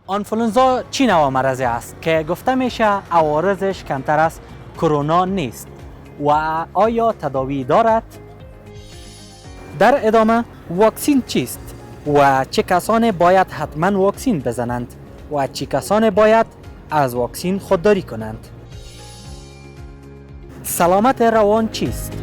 آنفولانزا چی نوع مرضی است که گفته میشه عوارضش کمتر از کرونا نیست و آیا تداوی دارد؟ در ادامه واکسین چیست و چه کسانی باید حتما واکسین بزنند و چه کسانی باید از واکسین خودداری کنند؟ سلامت روان چیست؟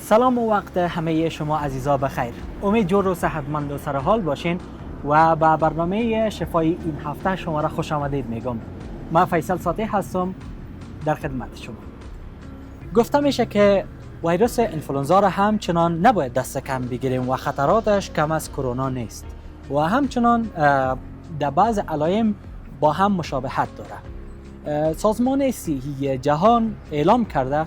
سلام و وقت همه شما عزیزا بخیر. امید جور و صحتمند و سرحال باشین و به برنامه شفای این هفته شما را خوش آمدید میگم. من فیصل ساتی هستم در خدمت شما. گفته میشه که ویروس انفلوانزا را همچنان نباید دست کم بگیریم و خطراتش کم از کرونا نیست و همچنان در بعض علائم با هم مشابهت داره. سازمان صحی جهان اعلام کرده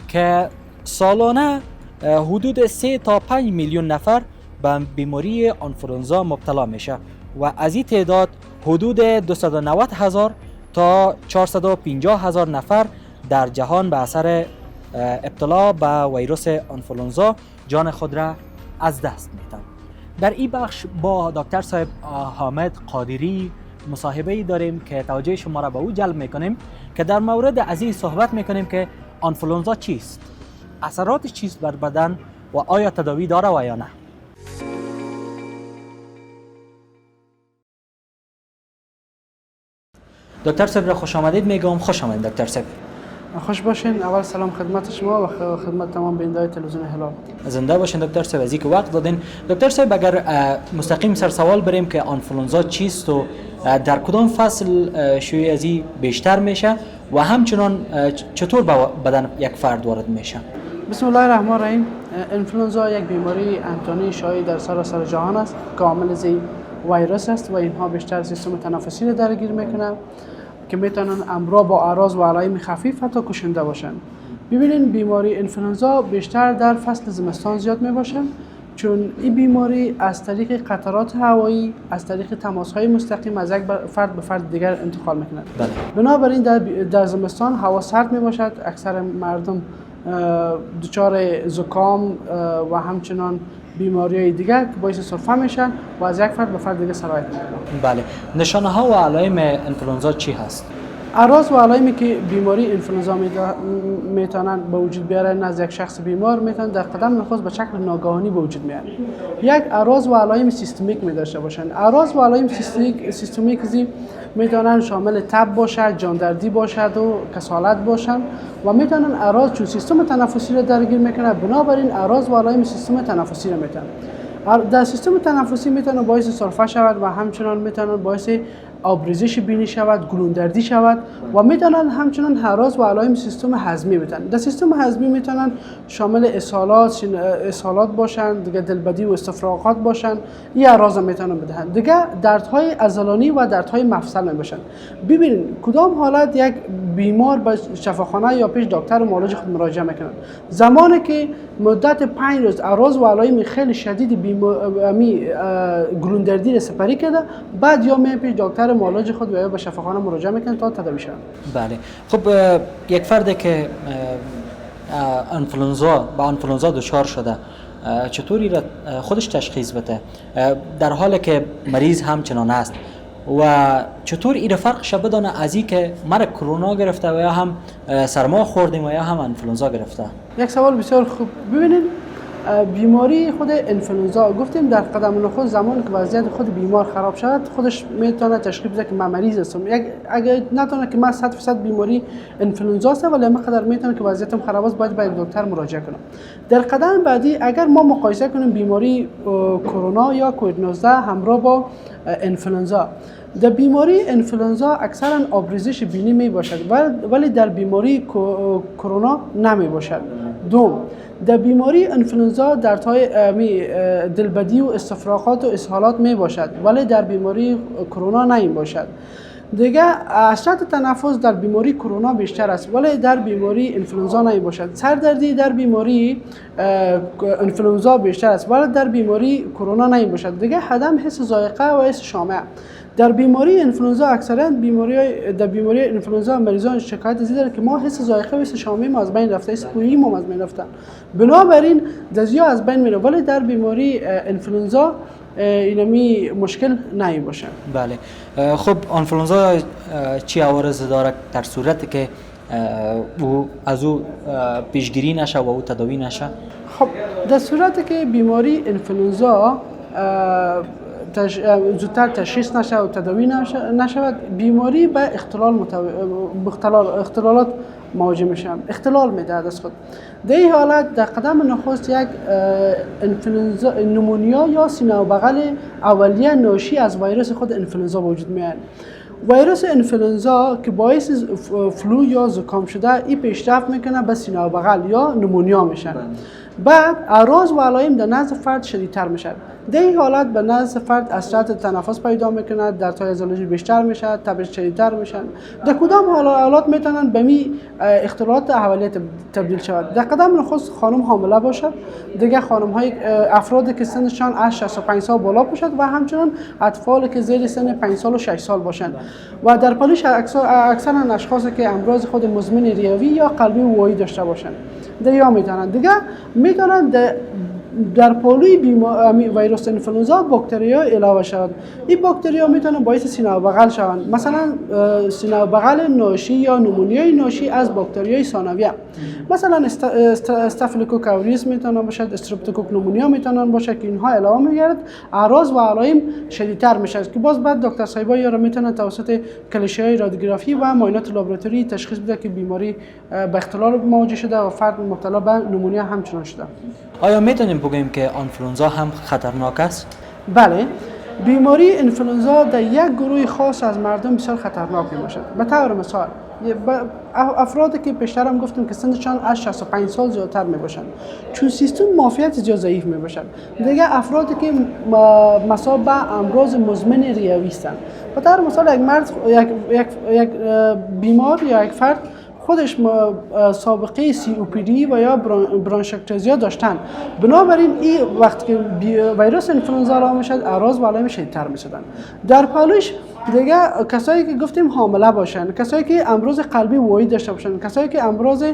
که سالانه حدود 3 تا 5 میلیون نفر به بیماری آنفولانزا مبتلا میشه و از این تعداد حدود 290,000 تا 450,000 نفر در جهان به اثر ابتلا به ویروس آنفولانزا جان خود را از دست میدن. در این بخش با دکتر صاحب حامد قادری مصاحبه داریم که توجه شما را به او جلب میکنیم که در مورد از این صحبت میکنیم که آنفولانزا چیست، اثراتش چیست بر بدن و آیا تداوی داره و یا نه. دکتر صاحب را خوش آمدید میگم. خوش آمدید دکتر صاحب. خوش باشین. اول سلام خدمت شما و خدمت تمام بینندگان تلویزیون هلال. زنده باشین دکتر صاحب، از اینکه وقت دادین. دکتر صاحب اگر مستقیم سر سوال بریم که آنفولانزا چیست و در کدام فصل شیوع از این بیشتر میشه و همچنان چطور به بدن یک فرد وارد میشه؟ بسم الله الرحمن الرحیم. انفلوانزا یک بیماری انتانی شایع در سراسر جهان است که عامل زی ویروس است و اینها بیشتر سیستم تنفسی را درگیر میکنند که میتونن همراه با اعراض و علائم خفیف حتی کشنده باشند. ببینید بیماری انفلوانزا بیشتر در فصل زمستان زیاد میباشند چون این بیماری از طریق قطرات هوایی از طریق تماس‌های مستقیم از یک فرد به فرد دیگر انتقال میکنند. بنابراین در زمستان هوا سرد میباشد، اکثر مردم دچار زکام و همچنان بیماری‌های دیگر که باعث سرفه میشن و از یک فرد به فرد دیگر سرایت میکنن. بله. نشانه ها و علائم انفلوانزا چی هست؟ اعراض و علائمی که بیماری انفلوانزا میتونن به وجود بیارن از یک شخص بیمار میتونن در قدم نخست به شکل ناگهانی به وجود میارن. یک اعراض و علائم سیستمیک می داشته باشن. اعراض و علائم سیستمیک میتونن شامل تب باشد، جاندردی باشد و کسالت باشن و میتونن اعراض چون سیستم تنفسی را درگیر میکنه، بنابراین اعراض و علائم سیستم تنفسی را میتونن در سیستم تنفسی میتونه باعث سرفه شود و همچنان میتونه باعث آبریزش بینی شود، گلوندردی شود و میتونن همچنان اعراض و علائم سیستم هضمی میتونن. در سیستم هضمی میتونن شامل اسهالات باشند، دیگه دلبدی و استفراغات باشند. این اعراض میتونن بدهن. دیگه دردهای عضلانی و دردهای مفصل میباشن. ببینید کدام حالت یک بیمار به شفاخانه یا پیش دکتر معالج خود مراجعه میکنن. زمانی که مدت 5 روز اعراض و علائم خیلی شدید گلوندردی را سپری کرده، بعد یا می پیش دکتر معالج خود و یا به شفاخانه مراجعه میکنن تا تداوی شن. بله. خب یک فردی که به آنفولانزا دچار شده چطوری را خودش تشخیص بده در حالی که مریض همچنان است و چطور این فرقش بدانه از این که مرا کرونا گرفته و یا هم سرما خوردیم و یا هم آنفولانزا گرفته؟ یک سوال بسیار خوب. ببینید بیماری خود انفلوانزا گفتیم در قدم نخست زمانی که وضعیت خود بیمار خراب شد خودش میتونه تشخیص بده که من مریض هستم. اگه نتونه که من 100% بیماری انفلوانزا است ولی من قدر میتونه که وضعیتم خراب است باید به دکتر مراجعه کنم. در قدم بعدی اگر ما مقایسه کنیم بیماری کرونا یا کووید 19 همراه با انفلوانزا، در بیماری انفلوئنزا اکثرا آبریزش بینی می باشد ولی در بیماری کرونا نمی باشد. دوم، در بیماری انفلوئنزا دردهای دلبدی و استفراغات و اسهالات می باشد ولی در بیماری کرونا نمی باشد. دیگه اثرات تنفس در بیماری کرونا بیشتر است ولی در بیماری انفلوئنزا نمی باشد. سردردی در بیماری انفلوئنزا بیشتر است ولی در بیماری کرونا نمی باشد. دیگه عدم حس ذائقه و حس شامه. در بیماری انفلوئنزا اکثرا در بیماری انفلوئنزا مریضان شکایت زیاد دارند که ما حس ذائقه و حس شامه ما از بین رفته، حس بویی ما از بین رفته. بنابراین دزیا از بین میره ولی در بیماری انفلوئنزا اینمی مشکل نمی باشه. بله. خب انفلوئنزا چی عوارض داره در صورتی که او از او پیشگیری نشه و او تداوی نشه؟ خب در صورتی که بیماری انفلوئنزا زودتر تشخیص نشه و تداوی نشود، بیماری به اختلالات مواجه میشه، اختلال میده از خود. در این حالت در قدم نخست یک انفلوئنزا نمونیا یا سینه و بغل اولیه ناشی از ویروس خود انفلوئنزا وجود میاد. ویروس انفلوئنزا که باعث فلو یا زکام شده این پیشرفت میکنه به سینه و بغل یا نمونیا میشه. بعد اعراض و علائم در نزد فرد شدیدتر میشه. در این حالت به نزد فرد اثرات تنفس پیدا میکنه، دردهای عضلانی بیشتر میشه، تبش شدیدتر میشن. در کدام حالات میتونن به می اختلالات اولیه تبدیل شود؟ در قدم نخست خانم حامله باشد، دیگه خانم های افرادی که سنشان از 65 سال بالا باشد و همچنین اطفالی که زیر سن 5 سال و 6 سال باشند و در پالیش اکثرا اشخاصی که امراض خود مزمن ریوی یا قلبی و وایی داشته باشند. دیگه میتونن در پالوی ویروس انفلوئنزا باکتریا علاوه شود. این باکتریا میتونه باعث سینه و بغل شوند. مثلا سینه و بغل ناشی یا نمونیای ناشی از باکتریای ثانویه. مثلا استافیلوکوک اوریس میتونه باشد، استرپتوکوک نمونیا میتونن باشه که اینها علاوه میگیرد اعراض و علائم شدیدتر میشه که باز بعد دکتر صاحبا یا میتونه توسط کلیشه‌های رادیوگرافی و معاینات لابراتوری تشخیص بده که بیماری به اختلال مواجه شده و فرد مبتلا به نمونیا همچنان شده. آیا میتونیم بگوییم که انفلوئنزا هم خطرناک است؟ بله، بیماری انفلوئنزا در یک گروه خاص از مردم بسیار خطرناک میباشد. به طور مثال افرادی که پیشتر هم گفتیم که سنشان از 65 سال زیادتر میباشند چون سیستم معافیت زیاد ضعیف میباشد. دیگه افرادی که مصاب به امراض مزمن ریوی هستند. به طور مثال یک بیمار یا یک فرد خودش سابقه COPD و یا برانشکتازیا داشتن. بنابراین این وقتی که ویروس انفلوئنزا را میشد اعراض و علائم شدیدتر میشدن. در پالوش دیگه کسایی که گفتیم حامله باشن، کسایی که امراض قلبی وایی داشته باشن، کسایی که امراض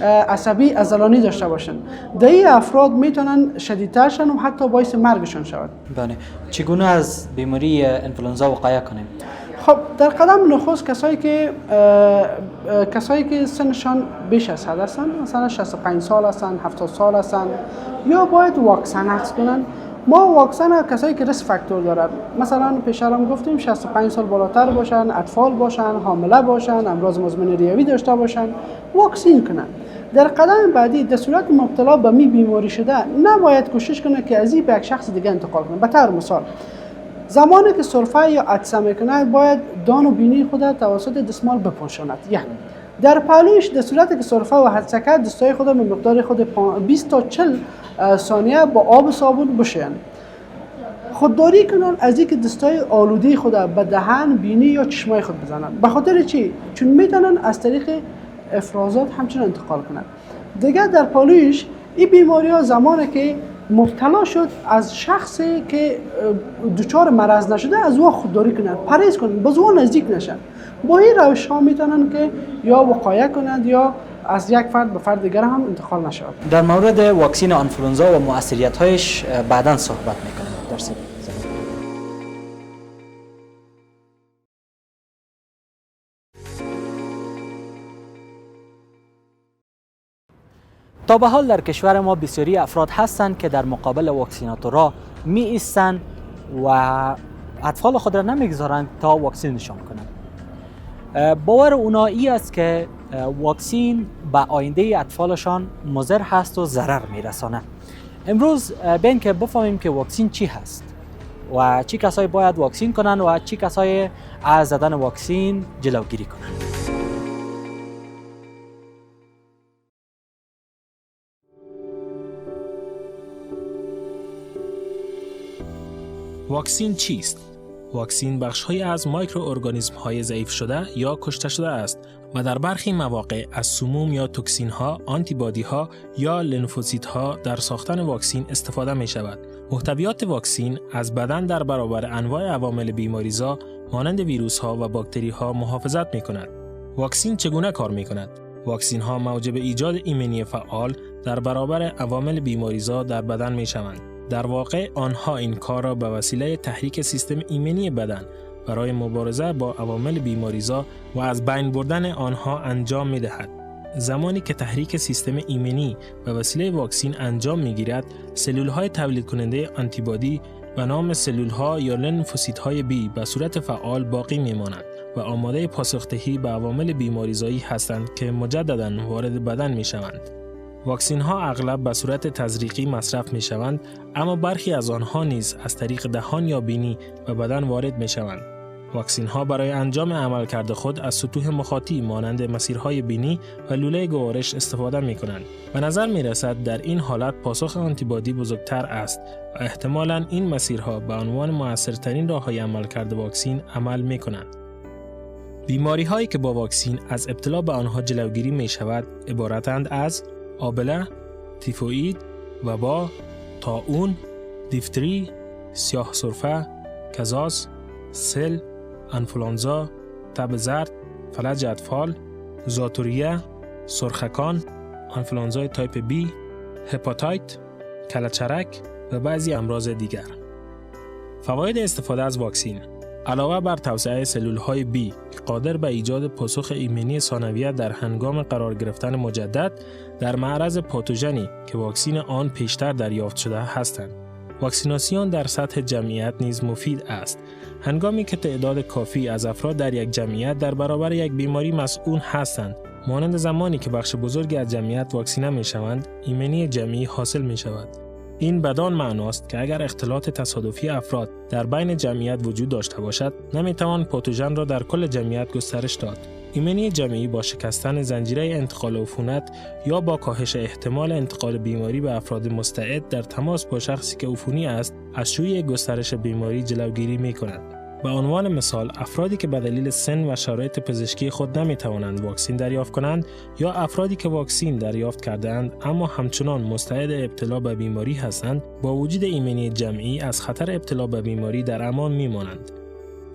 عصبی عضلانی داشته باشن، در این افراد میتونن شدیدتر شن و حتی باعث مرگشون شود. بله. چگونه از بیماری انفلوئنزا وقایه کنیم؟ خب در قدم نخست کسایی که سنشان بیش از حد هستند، مثلا 65 سال هستند، 70 سال هستند، یا باید واکسن اخذ کنن. ما واکسن کسایی که ریسک فاکتور دارن، مثلا پیشتر هم گفتیم 65 سال بالاتر باشن، اطفال باشن، حامله باشن، امراض مزمن ریوی داشته باشن، واکسین کنن. در قدم بعدی در صورت مبتلا به می بیماری شده نباید کوشش کنه که از این به یک شخص دیگه انتقال کنه. به طور مثال زمانی که سرفه یا عطسه میکنه باید دان و بینی خود توسط دستمال بپوشاند. یعنی در پالوش در صورتی که سرفه و عطسه کرد دستای خود به مقدار خود 20 تا 40 ثانیه با آب و صابون بشویند. خودداری کنن از اینکه دستای آلوده خود به دهن، بینی یا چشمای خود بزنند. به خاطر چی؟ چون میتونن از طریق افرازات همچنین انتقال کنند. دیگه در پالوش این بیماری ها زمانی که مبتلا شد از شخصی که دچار مرض نشده از او خودداری کنند، پرهیز کنند، باز او نزدیک نشن. با این روش ها میتونن که یا وقایه کنند یا از یک فرد به فرد دیگر هم انتقال نشود. در مورد واکسن انفلوئنزا و مؤثریت‌هایش بعداً صحبت میکنیم. درست. تا به حال در کشور ما بسیاری افراد هستند که در مقابل واکسیناتورها می ایستند و اطفال خود را نمیگذارند تا واکسینشان کنند. باور اونا ای است که واکسین به آینده اطفالشان مضر هست و ضرر میرسانه. امروز بیاین که بفهمیم که واکسین چی هست. و چی کسایی باید واکسین کنن و چی کسایی از زدن واکسین جلوگیری کنن. واکسین چیست؟ واکسین بخش‌هایی از مایکروارگانیسم‌های ضعیف شده یا کشته شده است و در برخی مواقع از سموم یا توکسین‌ها، آنتیبادی‌ها یا لنفوسیت‌ها در ساختن واکسین استفاده می‌شود. محتویات واکسین از بدن در برابر انواع عوامل بیماریزا مانند ویروس‌ها و باکتری‌ها محافظت می‌کند. واکسین چگونه کار می‌کند؟ واکسین‌ها موجب ایجاد ایمنی فعال در برابر عوامل بیماریزا در بدن می‌شوند. در واقع آنها این کار را به وسیله تحریک سیستم ایمنی بدن برای مبارزه با عوامل بیماریزا و از بین بردن آنها انجام می‌دهد. زمانی که تحریک سیستم ایمنی به وسیله واکسین انجام می‌گیرد، سلول‌های تولید کننده آنتیبادی به نام سلول‌ها یا لنفوسیت‌های بی به صورت فعال باقی می‌مانند و آماده پاسخ‌دهی به عوامل بیماریزایی هستند که مجدداً وارد بدن می‌شوند. واکسین ها اغلب به صورت تزریقی مصرف می شوند، اما برخی از آنها نیز از طریق دهان یا بینی به بدن وارد می شوند. واکسین ها برای انجام عملکرد خود از سطوح مخاطی مانند مسیرهای بینی و لوله گوارش استفاده می کنند. به نظر می رسد در این حالت پاسخ آنتیبادی بزرگتر است و احتمالاً این مسیرها به عنوان مؤثرترین راه‌های عملکرد واکسین عمل می کنند. بیماری هایی که با واکسین از ابتلا به آنها جلوگیری می شود عبارتند از آبله، تیفوئید، وبا، طاعون، دیفتری، سیاه سرفه، کزاز، سل، انفلانزا، تب زرد، فلج اطفال، زاتوریه، سرخکان، انفلانزای تایپ بی، هپاتایت، کلهچرک و بعضی امراض دیگر. فواید استفاده از واکسین: علاوه بر توسعه سلول‌های بی که قادر به ایجاد پاسخ ایمنی ثانویه در هنگام قرار گرفتن مجدد در معرض پاتوژنی که واکسین آن پیشتر دریافت شده هستند. واکسیناسیون در سطح جمعیت نیز مفید است. هنگامی که تعداد کافی از افراد در یک جمعیت در برابر یک بیماری مسئول هستند، مانند زمانی که بخش بزرگی از جمعیت واکسینه می‌شوند، ایمنی جمعی حاصل می‌شود. این بدان معناست که اگر اختلاط تصادفی افراد در بین جمعیت وجود داشته باشد، نمیتوان پاتوژن را در کل جمعیت گسترش داد. ایمنی جمعی با شکستن زنجیره انتقال عفونت یا با کاهش احتمال انتقال بیماری به افراد مستعد در تماس با شخصی که عفونی است، از شیوع گسترش بیماری جلوگیری می‌کند. به عنوان مثال، افرادی که به دلیل سن و شرایط پزشکی خود نمی‌توانند واکسین دریافت کنند یا افرادی که واکسین دریافت کرده‌اند اما همچنان مستعد ابتلا به بیماری هستند، با وجود ایمنی جمعی از خطر ابتلا به بیماری در امان می‌مانند.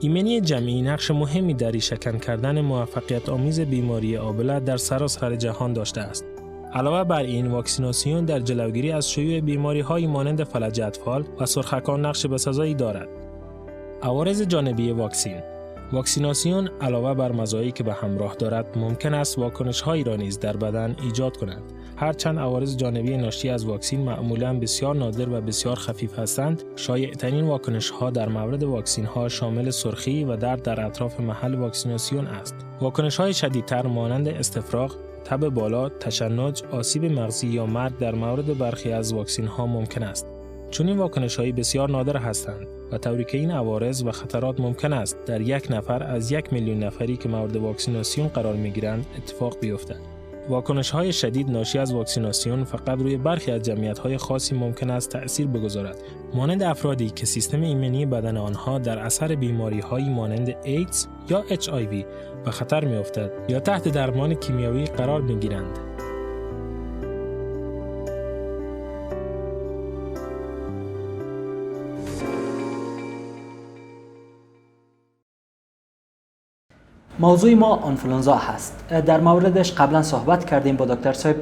ایمنی جمعی نقش مهمی در ریشه‌کن کردن موفقیت آمیز بیماری آبله در سراسر جهان داشته است. علاوه بر این، واکسیناسیون در جلوگیری از شیوع بیماری‌های مانند فلج اطفال و سرخکان نقش بسزایی دارد. عوارض جانبی واکسین: واکسیناسیون علاوه بر مزایایی که به همراه دارد، ممکن است واکنش‌هایی را نیز در بدن ایجاد کند. هرچند عوارض جانبی ناشی از واکسین معمولاً بسیار نادر و بسیار خفیف هستند، شایع‌ترین واکنش‌ها در مورد واکسین‌ها شامل سرخی و درد در اطراف محل واکسیناسیون است. واکنش‌های شدیدتر مانند استفراغ، تب بالا، تشنج، آسیب مغزی یا مرگ در مورد برخی از واکسین‌ها ممکن است. چون این واکنش‌های بسیار نادر هستند و طوری که این عوارض و خطرات ممکن است در یک نفر از 1 میلیون نفری که مورد واکسیناسیون قرار می‌گیرند اتفاق بیفتد. واکنش‌های شدید ناشی از واکسیناسیون فقط روی برخی از جمعیت‌های خاصی ممکن است تأثیر بگذارد، مانند افرادی که سیستم ایمنی بدن آنها در اثر بیماری‌هایی مانند ایدز یا HIV به خطر می‌افتد یا تحت درمان کیمیایی قرار می‌گیرند. موضوع ما آنفولانزا هست. در موردش قبلا صحبت کردیم با دکتر صاحب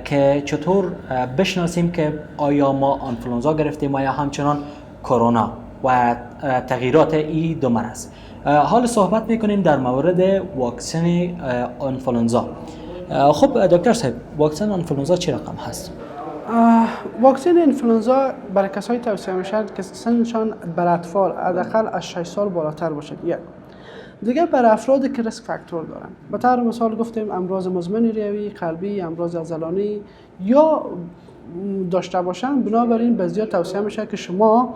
که چطور بشناسیم که آیا ما آنفولانزا گرفتیم یا همچنان کرونا و تغییرات این دو مرض. حال صحبت میکنیم در مورد واکسن آنفولانزا. خب دکتر صاحب، واکسن آنفولانزا چه رقم هست؟ واکسن انفلوئنزا برای کسایی توصیه میشد که سنشان بر اطفال حداقل از 6 سال بالاتر باشد. یک دیگه برای افرادی که ریسک فاکتور دارن، به طور مثال گفتیم امراض مزمن ریوی، قلبی، امراض عضلانی یا داشته باشن، بنابراین به زیاد توصیه میشه که شما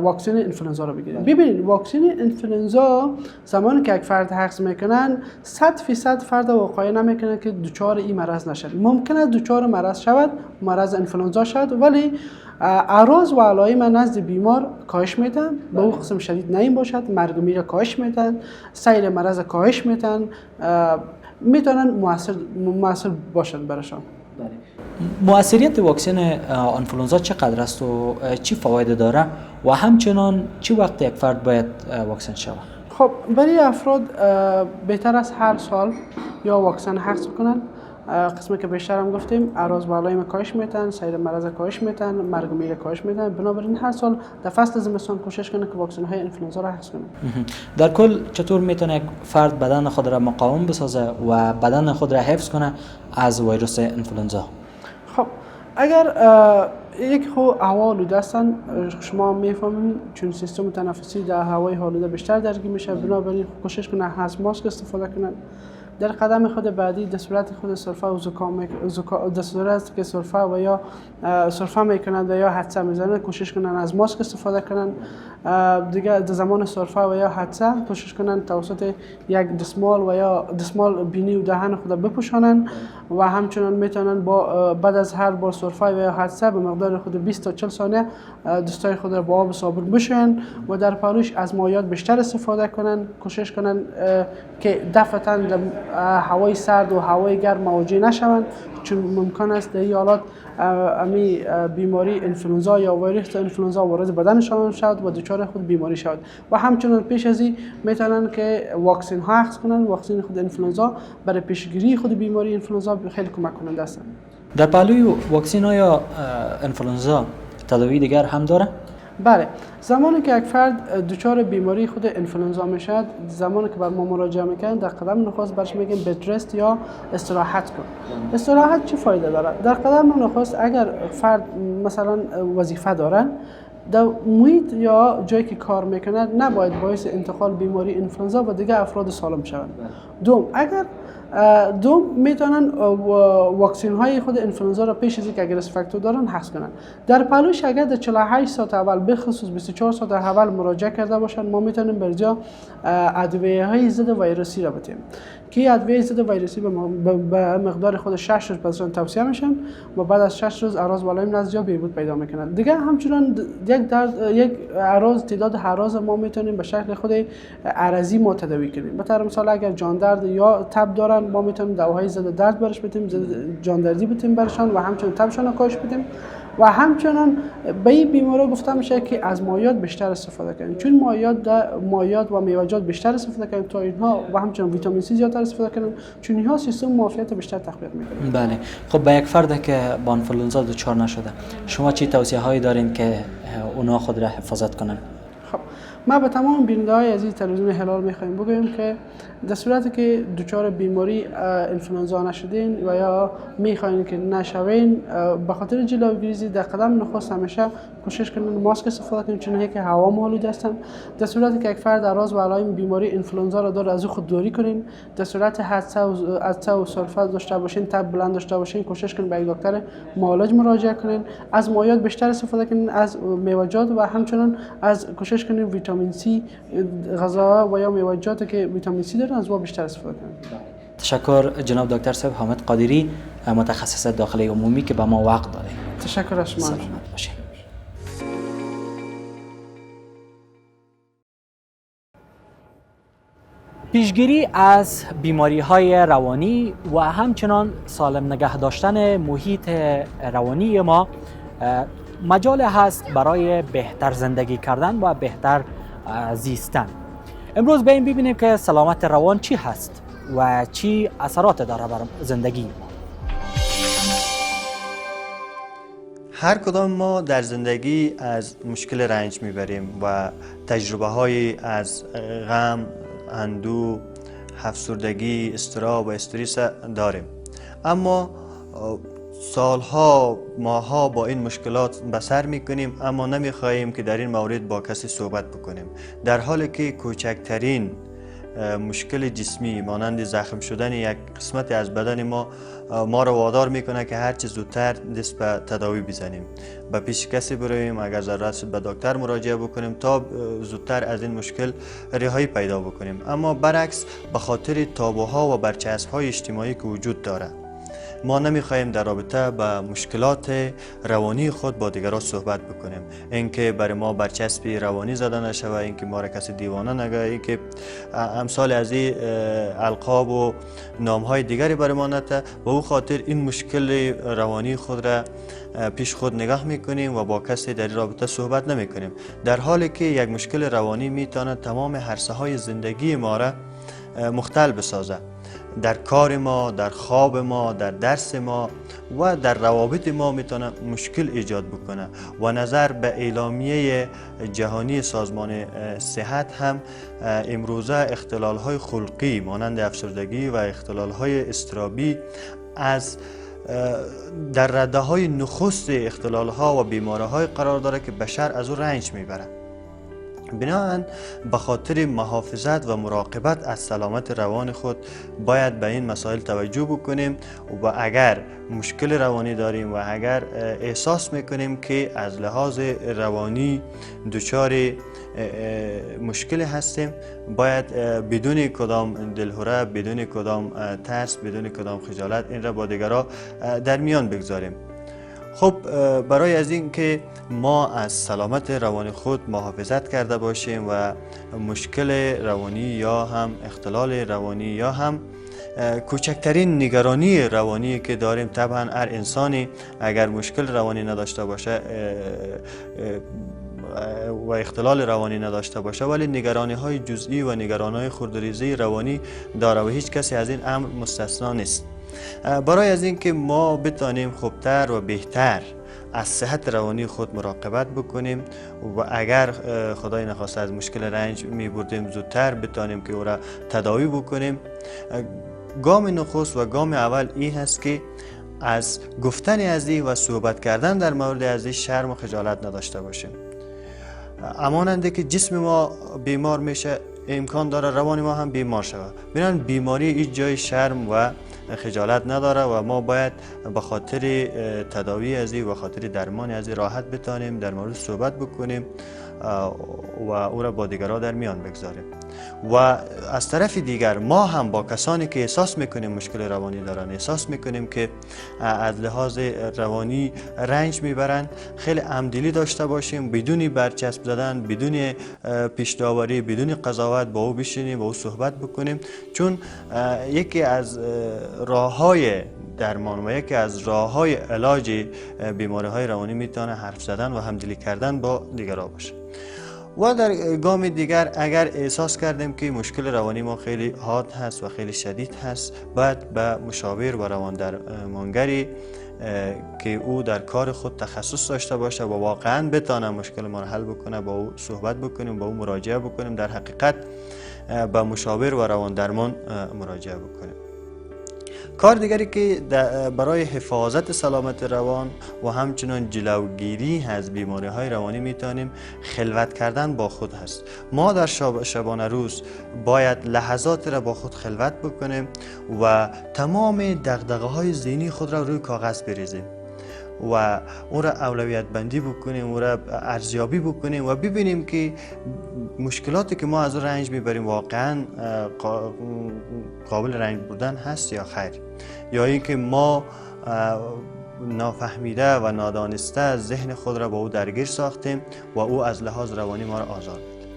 واکسن انفلوئنزا رو بگیرید. ببینید واکسن انفلوئنزا زمانی که یک فرد حقس میکنن 100% فرد وقایع نمیکنه که دچار این مرض نشد. ممکنه دچار مرض شود، مرض انفلوئنزا شد، ولی اعراض و علائم نزد بیمار کاهش میدن، به اون قسم شدید نیم باشد، مرگ و میر کاهش میدن، سیر مرض کاهش میدن، میتونن مؤثر باشند برشان. مؤثریت واکسن انفلوئنزا چقدر است و چی فواید داره و همچنان چی وقت یک فرد باید واکسن شود؟ خب برای افراد بهتر است هر سال یا واکسن حقس کنن. قسمی که بیشتر هم گفتیم اعراض و علائم کاهش میتن، سیر مرض کاهش میتن، مرگ و میر کاهش میتن، بنابراین هر سال در فصل زمستان کوشش کنه که واکسن های انفلوئنزا را حقس کنه. در کل چطور میتونه یک فرد بدن خود را مقاوم بسازه و بدن خود را حفظ کنه از ویروس انفلوئنزا؟ خب اگر یک هوا آلوده هستن، شما میفهمید چون سیستم تنفسی در هوای آلوده بیشتر درگیر میشه، بنابراین کوشش کنه از ماسک استفاده کنن. در قدم خود بعدی در صورت خود سرفه و زکام در صورت که سرفه و یا سرفه میکنند و یا حدسه میزنند کوشش کنن از ماسک استفاده کنن. دیگه در زمان سرفه و یا حدسه کوشش کنن توسط یک دستمال و یا دستمال بینی و دهن خود بپوشانن و همچنان میتونن با بعد از هر بار سرفه و یا حدسه به مقدار خود 20 تا 40 ثانیه دستای خود را با آب صابون بشوین و در پالوش از مایعات بیشتر استفاده کنن. کوشش کنن که دفعتاً هوای سرد و هوای گرم مواجه نشوند، چون ممکن است در این حالات امی بیماری انفلوئنزا یا ویروس انفلوئنزا وارد بدنشان شود و دچار خود بیماری شود. و همچنان پیش از این میتونن که واکسن ها حقس کنن. واکسن خود انفلوئنزا برای پیشگیری خود بیماری انفلوئنزا خیلی کمک کننده است. در پهلوی واکسن های انفلوئنزا تداوی دیگر هم داره؟ بله، زمانی که یک فرد دچار بیماری خود انفلوئنزا میشد، زمانی که بر ما مراجعه میکنن در قدم نخست برش میگیم بد رست یا استراحت کن. استراحت چه فایده داره؟ در قدم نخست اگر فرد مثلا وظیفه دارن، در محیط یا جایی که کار میکنن نباید باعث انتقال بیماری انفلوئنزا و دیگه افراد سالم شوند. دوم میتونن واکسن های خود انفلوئنزا را پیش از اینکه اگر ریسک فاکتور دارن حذف کنن. در پهلوش اگر در 48 ساعت اول به خصوص 24 ساعت اول مراجعه کرده باشن، ما میتونیم برجا ادویه های ضد ویروسی را بدیم که ادویه ضد ویروسی به مقدار خود 6 روز بهشون توصیه میشن و بعد از 6 روز اعراض و علائم نزدیک بهبود پیدا میکنن. دیگه همچنان یک اعراض تعداد اعراض ما میتونیم به شکل خود عرضی ما تداوی کنیم. به طور مثال اگر جان درد یا تب دارن، ما میتونیم دواهای ضد درد برش بدیم، جان دردی بدیم برشان و همچنان تبشون کاهش بدیم. و همچنان به این بیمارا گفته میشه که از مایعات بیشتر استفاده کنید، چون مایعات و میوه‌جات بیشتر استفاده کنید تا اینها و همچنان ویتامین سی زیادتر استفاده کنید، چون اینها سیستم معافیت بیشتر تقویت میکنه. بله. خب به یک فرد که با انفلوئنزا دچار نشده، شما چی توصیه هایی دارین که اونا خود را حفاظت کنن؟ خب ما به تمام بیننده‌های عزیز تلویزیون هلال می‌خوایم بگوییم که در صورتی که دچار بیماری انفلوئنزا نشدین و یا می‌خواین که نشوین، به خاطر جلوگیری در قدم نخست همیشه کوشش کنین ماسک استفاده کنین، چون که هوا آلوده هستن. در صورتی که یک فرد اعراض و علائم بیماری انفلوئنزا را داره، از او خودداری کنین. در صورت حدسه و سرفه داشته باشین، تب بلند داشته باشین، کوشش کنین به یک دکتر معالج مراجعه کنین. از مایعات بیشتر استفاده کنین، از میوه‌جات و همچنان از کوشش کنین ویتامین سی غذا و یا میوه‌جاتی که ویتامین سی دارن از او بیشتر استفاده کنین. تشکر جناب دکتر صاحب حامد قادری، متخصص داخلی عمومی که به ما وقت دادید. تشکر از شما. سلامت باشید. پیشگیری از بیماری‌های روانی و همچنان سالم نگه داشتن محیط روانی ما مجال هست برای بهتر زندگی کردن و بهتر زیستن. امروز به این ببینیم که سلامت روان چی هست و چی اثرات داره بر زندگی ما. هر کدام ما در زندگی از مشکل رنج میبریم و تجربه های از غم، اندوه، افسردگی، اضطراب و استرس داریم. اما سالها، ماها با این مشکلات بسر میکنیم، اما نمیخواهیم که در این مورد با کسی صحبت بکنیم، در حالی که کوچکترین مشکل جسمی مانند زخم شدن یک قسمتی از بدن ما را وادار میکنه که هر چه زودتر دست به تداوی بزنیم، به پیش کسی برویم، اگر ضرورت شد به دکتر مراجعه بکنیم تا زودتر از این مشکل رهایی پیدا بکنیم. اما برعکس به خاطر تابوها و برچسب‌های اجتماعی که وجود داره ما نمیخواهیم در رابطه با مشکلات روانی خود با دیگران صحبت بکنیم. اینکه برای ما برچسبی روانی زده نشود، اینکه ما را کسی دیوانه نگه، اینکه امثال از این القاب و نامهای دیگری برای ما نته. با او خاطر این مشکل روانی خود را پیش خود نگاه میکنیم و با کسی در رابطه صحبت نمیکنیم، در حالی که یک مشکل روانی میتونه تمام حرصه های زندگی ما را مختل بسازه. در کار ما، در خواب ما، در درس ما و در روابط ما میتونه مشکل ایجاد بکنه. و نظر به اعلامیه جهانی سازمان صحت هم امروزه اختلال‌های خلقی مانند افسردگی و اختلال‌های اضطرابی از در رده‌های نخست اختلال‌ها و بیماری‌های قرار داره که بشر از او رنج میبره. بنابراین به خاطر محافظت و مراقبت از سلامت روان خود باید به این مسائل توجه بکنیم و اگر مشکل روانی داریم و اگر احساس میکنیم که از لحاظ روانی دچار مشکل هستیم، باید بدون کدام دلهره، بدون کدام ترس، بدون کدام خجالت این را با دیگران در میان بگذاریم. خب برای از این که ما از سلامت روانی خود محافظت کرده باشیم و مشکل روانی یا هم اختلال روانی یا هم کوچکترین نگرانی روانی که داریم، طبعا هر انسانی اگر مشکل روانی نداشته باشه و اختلال روانی نداشته باشه ولی نگرانی های جزئی و نگرانی های خردریزی روانی داره و هیچ کسی از این امر مستثنا نیست. برای از اینکه ما بتانیم خوبتر و بهتر از صحت روانی خود مراقبت بکنیم و اگر خدای نخواسته از مشکل رنج می بردیم زودتر بتانیم که او را تداوی بکنیم، گام نخست و گام اول این هست که از گفتن ازی و صحبت کردن در مورد ازی شرم و خجالت نداشته باشیم. همانند که جسم ما بیمار میشه امکان داره روان ما هم بیمار شود. ببینن بیماری هیچ جای شرم و خجالت نداره و ما باید به خاطر تداوی ازی و خاطر درمان ازی راحت بتانیم در مورد صحبت بکنیم و او را با دیگران در میان بگذاریم. و از طرف دیگر ما هم با کسانی که احساس میکنیم مشکل روانی دارن، احساس میکنیم که از لحاظ روانی رنج میبرن، خیلی همدلی داشته باشیم، بدون برچسب زدن، بدون پیش داوری، بدون قضاوت با او بشینیم، با او صحبت بکنیم. چون یکی از راههای درمان و یکی از راههای علاج بیماری‌های روانی میتونه حرف زدن و همدلی کردن با دیگران باشه. و در گام دیگر اگر احساس کردیم که مشکل روانی ما خیلی حاد هست و خیلی شدید هست، باید به مشاور و روان درمانگری که او در کار خود تخصص داشته باشه و واقعا بتونه مشکل ما را حل بکنه با او صحبت بکنیم، با او مراجعه بکنیم، در حقیقت به مشاور و روان درمان مراجعه بکنیم. کار دیگری که برای حفاظت سلامت روان و همچنان جلوگیری از بیماری های روانی میتونیم خلوت کردن با خود هست. ما در شبانه روز باید لحظات را با خود خلوت بکنیم و تمام دغدغه های ذهنی خود را روی کاغذ بریزیم و اون را اولویت بندی بکنیم، اون را ارزیابی بکنیم و ببینیم که مشکلاتی که ما از رنج میبریم واقعا قابل رنج بودن هست یا خیر، یا اینکه ما نافهمیده و نادانسته ذهن خود را با او درگیر ساختیم و او از لحاظ روانی ما را آزار میده.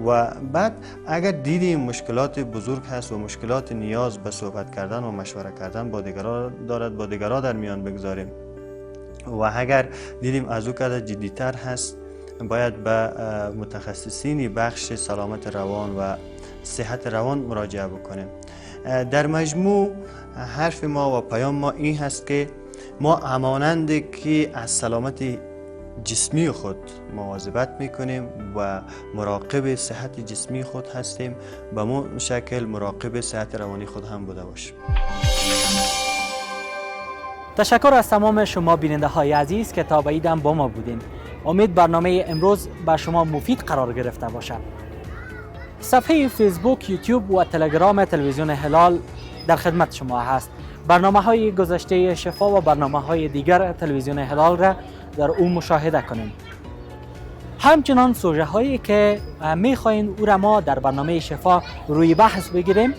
و بعد اگر دیدیم مشکلات بزرگ هست و مشکلات نیاز به صحبت کردن و مشوره کردن با دیگران دارد، با دیگران در میان بگذاریم. و اگر دیدیم از او کده جدیتر هست، باید به متخصصین بخش سلامت روان و صحت روان مراجعه بکنیم. در مجموع حرف ما و پیام ما این هست که ما همانند که از سلامت جسمی خود مواظبت میکنیم و مراقب صحت جسمی خود هستیم، به اون شکل مراقب صحت روانی خود هم بوده باشیم. تشکر از تمام شما بیننده های عزیز که تا به ایدم با ما بودین. امید برنامه امروز بر شما مفید قرار گرفته باشد. صفحه فیسبوک، یوتیوب و تلگرام تلویزیون هلال در خدمت شما هست. برنامه‌های گذشته شفا و برنامه‌های دیگر تلویزیون هلال را در او مشاهده کنید. همچنان سوژه هایی که میخواین او را ما در برنامه شفا روی بحث بگیریم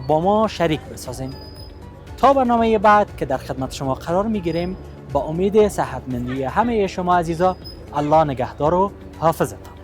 با ما شریک بسازیم. تا برنامه بعد که در خدمت شما قرار میگیریم، با امید صحتمندی همه شما عزیزا، الله نگهدار و حافظتان.